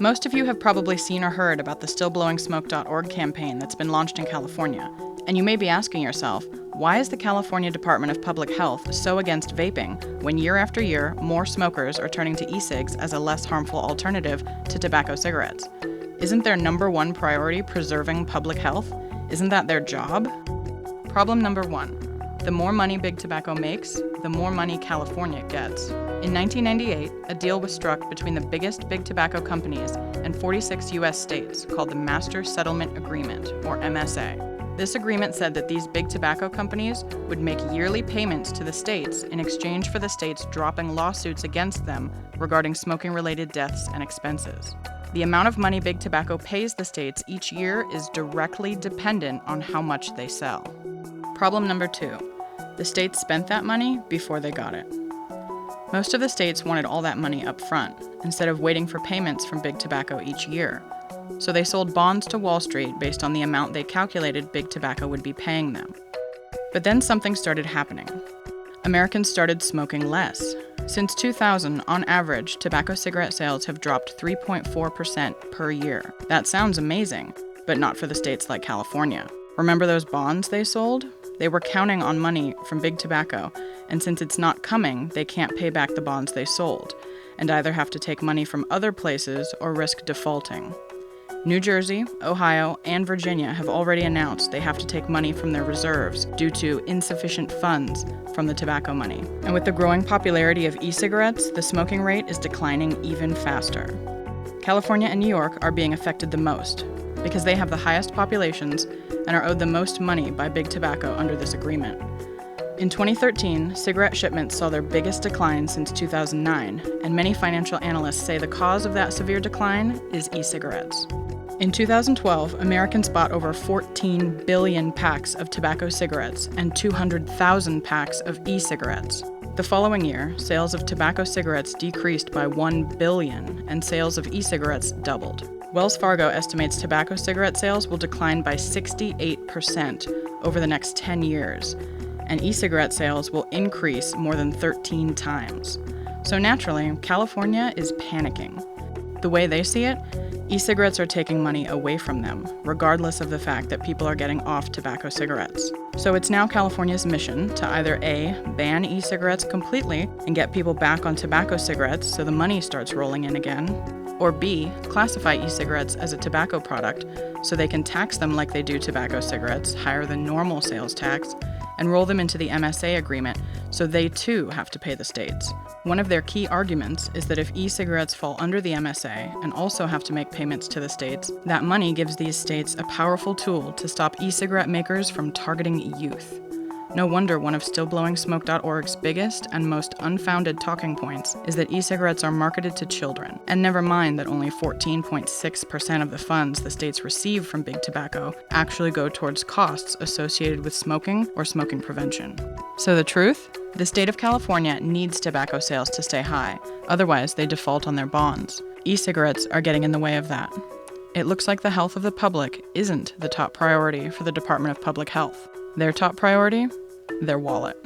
Most of you have probably seen or heard about the stillblowingsmoke.org campaign that's been launched in California, and you may be asking yourself, why is the California Department of Public Health so against vaping when year after year more smokers are turning to e-cigs as a less harmful alternative to tobacco cigarettes? Isn't their number one priority preserving public health? Isn't that their job? Problem number one. The more money Big Tobacco makes, the more money California gets. In 1998, a deal was struck between the biggest Big Tobacco companies and 46 U.S. states called the Master Settlement Agreement, or MSA. This agreement said that these Big Tobacco companies would make yearly payments to the states in exchange for the states dropping lawsuits against them regarding smoking-related deaths and expenses. The amount of money Big Tobacco pays the states each year is directly dependent on how much they sell. Problem number two. The states spent that money before they got it. Most of the states wanted all that money up front, instead of waiting for payments from Big Tobacco each year. So they sold bonds to Wall Street based on the amount they calculated Big Tobacco would be paying them. But then something started happening. Americans started smoking less. Since 2000, on average, tobacco cigarette sales have dropped 3.4% per year. That sounds amazing, but not for the states like California. Remember those bonds they sold? They were counting on money from Big Tobacco, and since it's not coming, they can't pay back the bonds they sold, and either have to take money from other places or risk defaulting. New Jersey, Ohio, and Virginia have already announced they have to take money from their reserves due to insufficient funds from the tobacco money. And with the growing popularity of e-cigarettes, the smoking rate is declining even faster. California and New York are being affected the most, because they have the highest populations and are owed the most money by Big Tobacco under this agreement. In 2013, cigarette shipments saw their biggest decline since 2009, and many financial analysts say the cause of that severe decline is e-cigarettes. In 2012, Americans bought over 14 billion packs of tobacco cigarettes and 200,000 packs of e-cigarettes. The following year, sales of tobacco cigarettes decreased by 1 billion, and sales of e-cigarettes doubled. Wells Fargo estimates tobacco cigarette sales will decline by 68% over the next 10 years, and e-cigarette sales will increase more than 13 times. So naturally, California is panicking. The way they see it, e-cigarettes are taking money away from them, regardless of the fact that people are getting off tobacco cigarettes. So it's now California's mission to either A, ban e-cigarettes completely and get people back on tobacco cigarettes so the money starts rolling in again, or B, classify e-cigarettes as a tobacco product so they can tax them like they do tobacco cigarettes, higher than normal sales tax, and roll them into the MSA agreement so they too have to pay the states. One of their key arguments is that if e-cigarettes fall under the MSA and also have to make payments to the states, that money gives these states a powerful tool to stop e-cigarette makers from targeting youth. No wonder one of stillblowingsmoke.org's biggest and most unfounded talking points is that e-cigarettes are marketed to children, and never mind that only 14.6% of the funds the states receive from Big Tobacco actually go towards costs associated with smoking or smoking prevention. So the truth? The state of California needs tobacco sales to stay high, otherwise they default on their bonds. E-cigarettes are getting in the way of that. It looks like the health of the public isn't the top priority for the Department of Public Health. Their top priority? Their wallet.